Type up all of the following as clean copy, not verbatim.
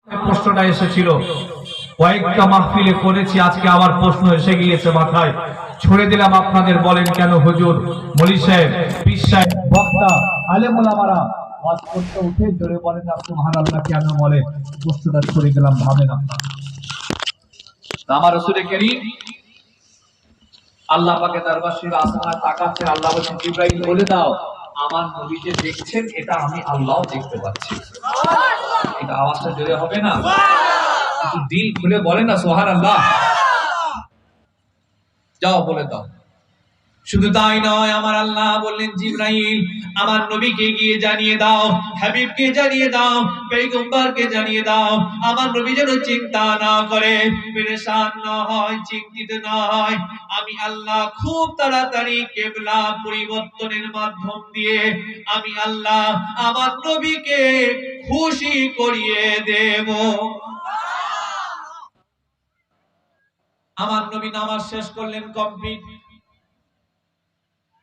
প্রশ্নটা এসেছিল, কয়েকটা মাহফিলে করেছি, আজকে আবার প্রশ্ন এসে গিয়েছে মাথায়, ছুড়ে দিলাম আপনাদের। বলেন কেন হুজুর, মলি সাহেব, পীর সাহেব, বক্তা, আলেম ওলামারা ওয়াজ করতে উঠে জোরে বলেন না সুবহানাল্লাহ কেন বলে? প্রশ্নটা ছুড়ে দিলাম, ভাবেন আপনারা। আমার রাসূল কারীম আল্লাহ পাকের দরবার শরীফ আসমানে তাকাচ্ছেন, আল্লাহ বলেন জিবরাইল বলে দাও আমার নবী যে দেখছেন এটা আমি আল্লাহও দেখতে পাচ্ছি। এটা আওয়াজটা জোরে হবে না? একটু দিল খুলে বলে না সুবহানাল্লাহ। যাও বলে দাও। শুধু তাই নয়, আমার আল্লাহ বললেন জিবরাইল আমার নবীকে গিয়ে জানিয়ে দাও, হাবিবকে জানিয়ে দাও, পয়গম্বরকে জানিয়ে দাও, আমার নবী যেন চিন্তা না করে, পেরেশান না হয়, চিন্তিত না হয়। আমি আল্লাহ খুব তাড়াতাড়ি কিবলা পরিবর্তনের মাধ্যম দিয়ে আমি আল্লাহ আমার নবীকে খুশি করিয়ে দেব। আমার নবী নামাজ শেষ করলেন, কমপ্লিট।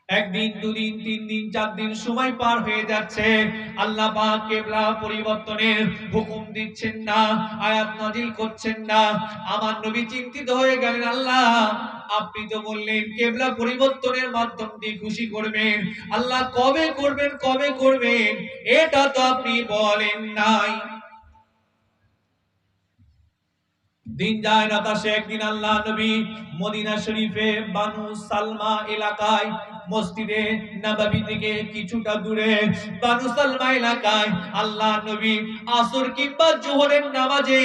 একদিন, দুদিন, 3 দিন, 4 দিন সময় পার হয়ে যাচ্ছে, আল্লাহ পাক কিবলা পরিবর্তনের হুকুম দিচ্ছেন না, আয়াত নাযিল করছেন না। আমার নবী চিন্তিত হয়ে গেলেন, আল্লাহ আপনি তো বললেন কিবলা পরিবর্তনের মাধ্যম দিয়ে খুশি করবেন, আল্লাহ কবে করবেন, কবে করবেন এটা তো আপনি বলেন নাই। দিন যায় রাত আসে, একদিন আল্লাহ নবী মদিনা শরীফে বানু সালমা এলাকায়, মসজিদে নববী থেকে কিছুটা দূরে বানু সালমা এলাকায় আল্লাহ নবী আসর কিংবা যোহরের নামাজে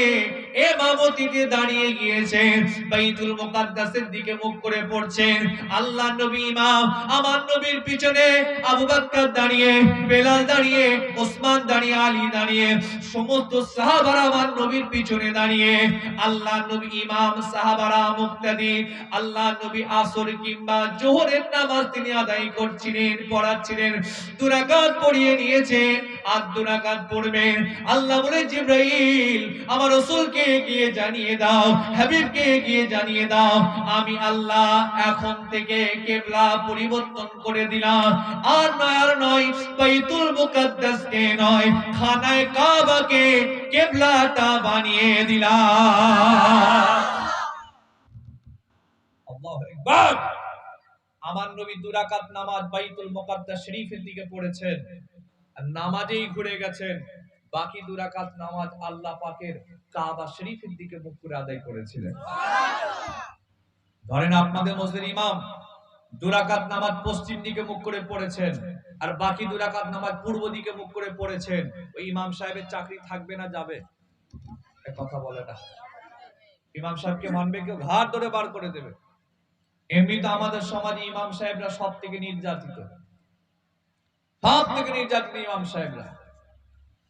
ইমামতিতে দাঁড়িয়ে গিয়েছেন, বাইতুল মুকাদ্দাসের দিকে মুখ করে পড়ছেন। আল্লাহ নবী ইমাম, আমার নবীর পিছনে আবু বকর দাঁড়িয়ে, বেলাল দাঁড়িয়ে, ওসমান দাঁড়িয়ে, আলী দাঁড়িয়ে, সমস্ত সাহাবারা আমার নবীর পিছনে দাঁড়িয়ে, আল্লাহ নবী ইমাম, সাহাবারা মুক্তাদি, আল্লাহ নবী আসর কিংবা যোহরের নামাজ তিনি আদায় করছিলেন, পড়াচ্ছিলেন। 2 রাকাত পড়িয়ে নিয়েছেন, আর 2 রাকাত পড়বেন। আল্লাহ বলে জিবরাইল আমার রাসূলকে গিয়ে জানিয়ে দাও, হাবিবকে গিয়ে জানিয়ে দাও, আমি আল্লাহ এখন থেকে কিবলা পরিবর্তন করে দিলাম। আর নয়, আর নয়, বাইতুল মুকাদ্দাসকে নয়, খানায়ে কাবাকে কিবলাটা বানিয়ে দিলাম। আল্লাহু আকবার। আমার নবী 2 রাকাত নামাজ বাইতুল মুকাদ্দাস শরীফের দিকে পড়েছেন, আর নামাজেই ঘুরে গেছেন। বাকি 2 রাকাত নামাজ আল্লাহ পাকের কাবা শরীফের দিকে মুখ করে আদায় করেছিলেন। ধরেন আপনাদের মসজিদের ইমাম 2 রাকাত নামাজ পশ্চিম দিকে মুখ করে পড়েছেন, আর বাকি 2 রাকাত নামাজ পূর্ব দিকে মুখ করে পড়েছেন, ওই ইমাম সাহেবের চাকরি থাকবে না যাবে? এক কথা বলে না। ইমাম সাহেবকে মানবে কেউ? ঘাট ধরে বার করে দেবে। এমনি তো আমাদের সমাজে ইমাম সাহেবরা সব থেকে নির্যাতিত, সব থেকে নির্যাতিত ইমাম সাহেবরা।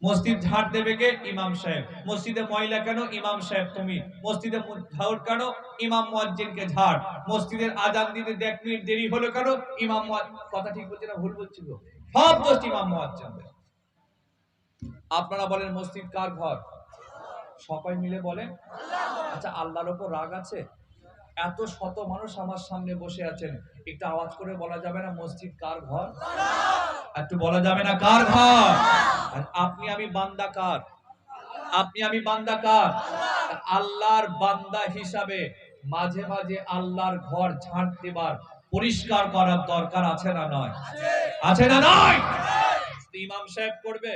মসজিদ ঝাড় দেবে কে? ইমাম সাহেব। মসজিদে ময়লা কেন? ইমাম সাহেব তুমি। মসজিদে ঝাড় কেন? ইমাম মুয়াজ্জিনকে ঝাড়। মসজিদের আজান দিতে 1 মিনিট দেরি হলো কেন? ইমাম কথা ঠিক বলছি না ভুল বলছি গো? সব দোষ ইমাম মুয়াজ্জিনদের। আপনারা বলেন মসজিদ কার ঘর? সবাই মিলে বলেন আল্লাহ। আচ্ছা, আল্লাহর উপর রাগ আছে? এত শত মানুষ আমার সামনে বসে আছেন, একটু আওয়াজ করে বলা যাবে না মসজিদ কার ঘর? একটু বলা যাবে না কার ঘর? আর আপনি আমি বান্দা কার? আপনি আমি বান্দা কার? আল্লাহর বান্দা হিসাবে মাঝে মাঝে আল্লাহর ঘর ঝাড় দেবার, পরিষ্কার করার দরকার আছে না নয়? আছে না নয়? ইমাম সাহেব করবে?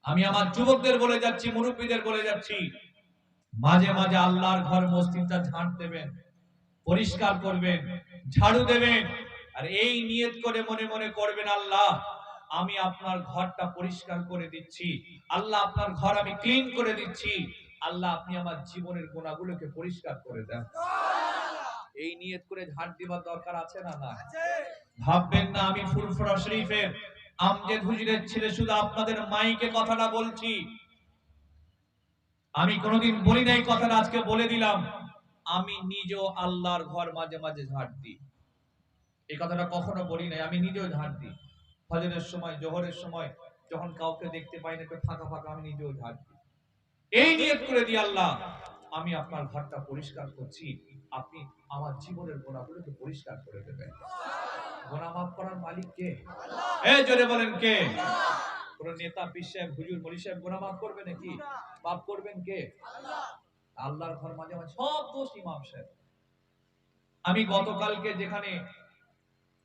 আমি আমার যুবকদের বলে যাচ্ছি, মুরব্বীদের বলে যাচ্ছি, মাঝে মাঝে আল্লাহর ঘর মসজিদটা ঝাড় দেবেন, পরিষ্কার করবেন, ঝাড়ু দেবেন, আর এই নিয়ত করে মনে মনে করবেন, আল্লাহ আমি আপনার ঘরটা পরিষ্কার করে দিচ্ছি, আল্লাহ আপনার ঘর আমি ক্লিন করে দিচ্ছি, আল্লাহ আপনি আমার জীবনের গুনাহগুলোকে পরিষ্কার করে দেন। এই নিয়ত করে ঝাড় দিবার দরকার আছে না না? ভাববেন না আমি ফুরফুরা শরীফের আমজেদ হুজুরের ছেলে শুধু আপনাদের মাইকে কথাটা বলছি, আমি কোনোদিন বলি নাই কথাটা, আজকে বলে দিলাম। আমি নিজেও আল্লাহর ঘর মাঝে মাঝে ঝাড় দিই। এই কথাটা কখনো বলি নাই, আমি নিজেও ঝাড় দিই। ফজরের সময়, জোহরের সময় যখন কাউকে দেখতে পাই না, ফাঁকা ফাঁকা, আমি নিজেও ঝাড় দিই। এই নিয়ত করে দিই, আল্লাহ আমি আপনার ঘরটা পরিষ্কার করছি, আপনি আমার জীবনের গুনাহগুলোকে পরিষ্কার করে দেবেন। গুনাহ মাফ করার মালিক কে? এই জোরে বলেন কে? কোন নেতা পীর সাহেব হুজুর মলি সাহেব গুনাহ মাফ করবে নাকি? মাফ করবেন কে? আল্লাহর ঘর মাঝে মাঝে সব দোষ ইমাম সাহেব। আমি গতকালকে যেখানে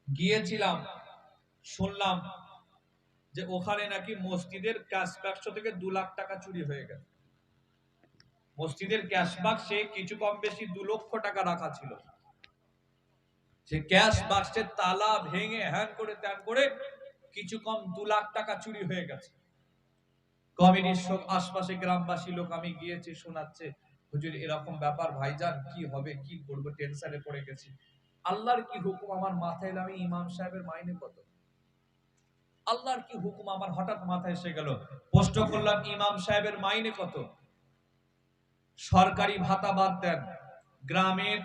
গিয়েছিলাম শুনলাম যে ওখানে নাকি মসজিদের ক্যাশ বাক্স থেকে 2 লাখ টাকা চুরি হয়ে গেছে। মসজিদের ক্যাশ বাক্সে কিছু কম বেশি 2 লক্ষ টাকা রাখা ছিল। সে ক্যাশ বাক্সের তালা ভেঙে হ্যান করে ত্যান করে কিছু কম 2 লাখ টাকা চুরি হয়ে গেছে। কমিটির সব আশপাশে গ্রামবাসী লোক আমি গিয়েছি শোনাচ্ছে, হুজুর এরকম ব্যাপার ভাইজান কি হবে কি করব, টেনশনে পড়ে গেছি। আল্লাহর কি হুকুম আমার মাথায় এলো, আমি ইমাম সাহেবের মাইনে কত? আল্লাহর কি হুকুম আমার হঠাৎ মাথায় এসে গেল। প্রশ্ন করলাম ইমাম সাহেবের মাইনে কত? সরকারি ভাতা বাদ দেন, গ্রামের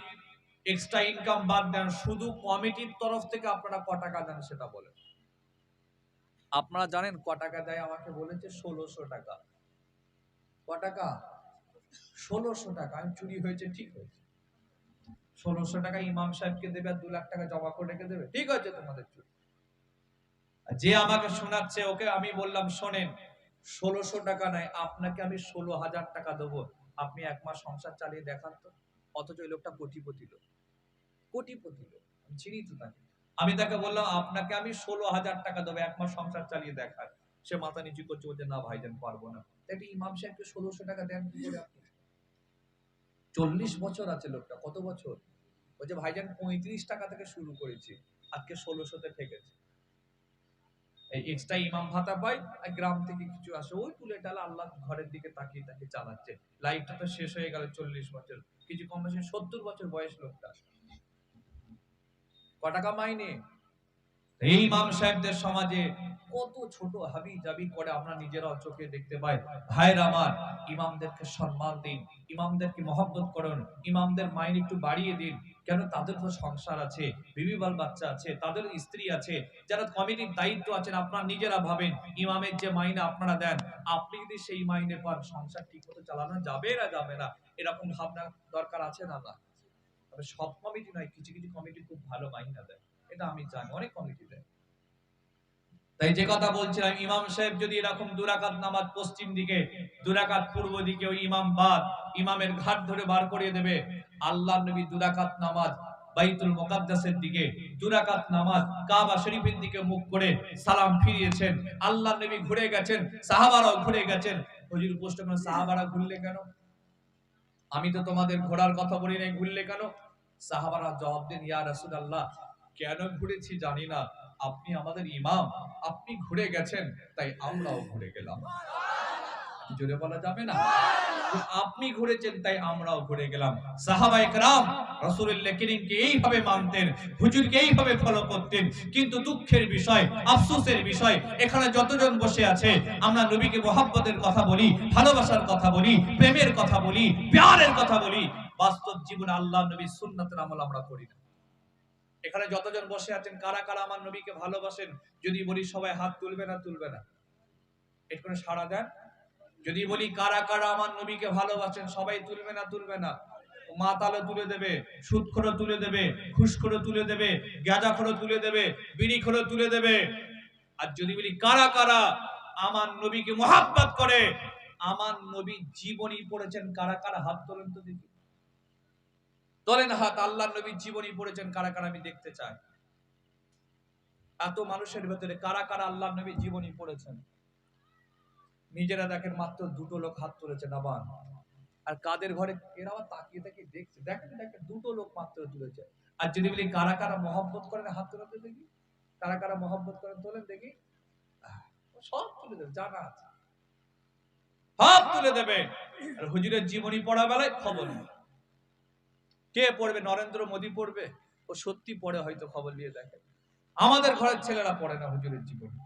এক্সট্রা ইনকাম বাদ দেন, শুধু কমিটির তরফ থেকে আপনারা ক টাকা দেন সেটা বলেন। আপনারা জানেন ক টাকা দেয়? আমাকে বলেছে 1600 টাকা। ক টাকা? 1600 টাকা। আমি চুরি হয়েছে ঠিক হয়েছে, 1600 টাকা ইমাম সাহেবকে দেবে আর 2 লাখ টাকা জমা করে রেখে দেবে, ঠিক আছে তোমাদের চুরি। যে আমাকে শোনাচ্ছে ওকে আমি বললাম শোনেন, 1600 টাকা নাই, আপনাকে আমি 16,000 টাকা দেবো, আপনি এক মাস সংসার চালিয়ে দেখান তো। অথচ ওই লোকটা কোটিপতি লোক, কোটিপতি লোক, আমি চিনি তো তাকে। আমি তাকে বললাম আপনাকে আমি 16,000 টাকা দেবো, এক মাস সংসার চালিয়ে দেখান। সে মাথা নিচু করছে, বলছে না ভাইজান পারবো না। একটা ইমাম সাহেবকে 1600 টাকা দেন কি করে আপনি? 40 বছর আছে লোকটা, কত বছর? বলছে ভাইজান 35 টাকা থেকে শুরু করেছি, আজকে 1600-তে ঠেকেছে। এই এক্সট্রা ইমাম ভাতা পাই আর গ্রাম থেকে কিছু আসে, ওই তুলে টালা আল্লাহ ঘরের দিকে তাকিয়ে তাকিয়ে চালাচ্ছে। লাইফটা তো শেষ হয়ে গেল 40 বছর, কিছু কম বেশি 70 বছর বয়স লোকটা। ক টাকা মাইনে? এই ইমাম সাহেবদের সমাজে কত ছোট হাবি জাবি করে আমরা নিজেরাও চোখে দেখতে পাই। ভাইরা আমার, ইমামদেরকে সম্মান দিন, ইমামদেরকে মহব্বত করুন, ইমামদের মাইনে একটু বাড়িয়ে দিন। কেন? তাদের তো সংসার আছে, বিবি বাল বাচ্চা আছে, তাদের স্ত্রী আছে, যারা কমিটির দায়িত্ব আছেন। আপনারা নিজেরা ভাবেন, ইমামের যে মাইনে আপনারা দেন, আপনি যদি সেই মাইনে পান, সংসার ঠিক মতো চালানো যাবে না যাবে না? এরকম ভাবনা দরকার আছে না? না, তবে সব কমিটি নয়, কিছু কিছু কমিটি খুব ভালো মাইনে দেয়, এটা আমি জানি, অনেক কমিটি দেয়। তাই যে কথা বলছিলাম, ইমাম সাহেব যদি এরকম 2 রাকাত নামাজ পশ্চিম দিকে, 2 রাকাত পূর্ব দিকে, ওই ইমাম বাদ ইমামের ঘাট ধরে বার করে দেবে। আল্লাহর নবী 2 রাকাত নামাজ বাইতুল মুকাদ্দাসের দিকে, 2 রাকাত নামাজ কাবা শরীফের দিকে মুখ করে সালাম ফিরিয়েছেন। আল্লাহর নবী ঘুরে গেছেন, সাহাবারাও ঘুরে গেছেন। হুজুর প্রশ্ন করেন সাহাবারা ঘুরলে কেন? আমি তো তোমাদের ঘোরার কথা বলি নাই, ঘুরলে কেন? সাহাবারা জবাব দেন, ইয়া রাসূলুল্লাহ, কেন ঘুরেছি জানি না, আপনি আমাদের ইমাম, আপনি ঘুরে গেছেন তাই আমরাও ঘুরে গেলাম। জোরে বলা যাবে না? আপনি ঘুরেছেন তাই আমরাও ঘুরে গেলাম। সাহাবায়ে কেরাম রাসূলুল্লাহ করিমকে এইভাবে মানতেন, হুজুরকে এইভাবে ফলো করতেন। কিন্তু দুঃখের বিষয়, আফসোসের বিষয়, এখানে যতজন বসে আছে আমরা নবীকে মহব্বতের কথা বলি, ভালোবাসার কথা বলি, প্রেমের কথা বলি, প্যারের কথা বলি, বাস্তব জীবনে আল্লাহর নবীর সুন্নাতের আমল আমরা করি না। এখানে যতজন বসে আছেন কারা কারা আমার নবীকে ভালোবাসেন? যদি বলি সবাই হাত তুলবে না? তুলবে না? একটু করে সাড়া দেন। যদি বলি কারা কারা আমার নবীকে ভালোবাসেন, সবাই তুলবে না? তুলবে না? মাতালও তুলে দেবে, সুদখোরও তুলে দেবে, ঘুষখোরও তুলে দেবে, গাঁজাখোরও তুলে দেবে, বিড়িখোরও তুলে দেবে। আর যদি বলি কারা কারা আমার নবীকে মহব্বত করে, আমার নবী জীবনী পড়েছেন, কারা কারা হাত তোলেন তো দেখি। তোলেন হাত, আল্লাহর নবী জীবনী পড়েছেন কারা কারা, আমি দেখতে চাই। এত মানুষের ভেতরে কারা কারা আল্লাহর নবী জীবনী পড়েছেন? নিজেরা দেখেন, মাত্র 2টো লোক হাত তুলেছেন আবার। আর কাদের ঘরে এরা আবার তাকিয়ে তাকিয়ে দেখছে, দেখেন দেখেন 2টো লোক মাত্র তুলেছে। আর যদি বলি কারা কারা মহব্বত করেন, হাত তুলতে দেখি। কারা কারা মহব্বত করেন তোলেন দেখি। সব তুলে দেবে, জানা আছে, সব তুলে দেবে। আর হুজুরের জীবনী পড়া বেলায় খবর নেই। কে পড়বে? নরেন্দ্র মোদী পড়বে? ও সত্যি পড়ে হয়তো, খবর নিয়ে দেখে। আমাদের ঘরের ছেলেরা পড়ে না হুজুরের জীবনী।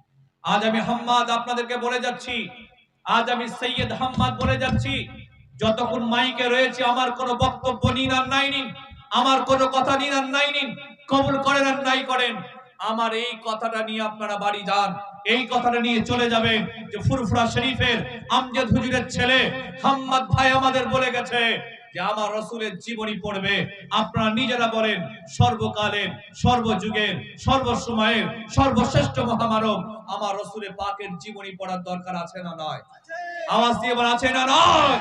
আজ আমি হাম্মাদ আপনাদেরকে বলে যাচ্ছি, আজ আমি সৈয়দ হাম্মাদ বলে যাচ্ছি, যতক্ষণ মাইকে রয়েছে আমার কোনো বক্তব্য নিন আর নাই নিন, আমার কোনো কথা নিন আর নাই নিন, কবুল করেন আর নাই করেন, আমার এই কথাটা নিয়ে আপনারা বাড়ি যান, এই কথাটা নিয়ে চলে যাবেন যে ফুরফুরা শরীফের আমজাদ হুজুরের ছেলে হাম্মাদ ভাই আমাদের বলে গেছে, যে আমার রাসূলের জীবনী পড়বে, আপনারা নিজেরা বলেন সর্বকালের, সর্বযুগের, সর্বসময়ের সর্বশ্রেষ্ঠ মহামানব আমার রাসূলের পাকের জীবনী পড়ার দরকার আছে না নয়? আওয়াজ দিয়ে বলা আছে না নয়?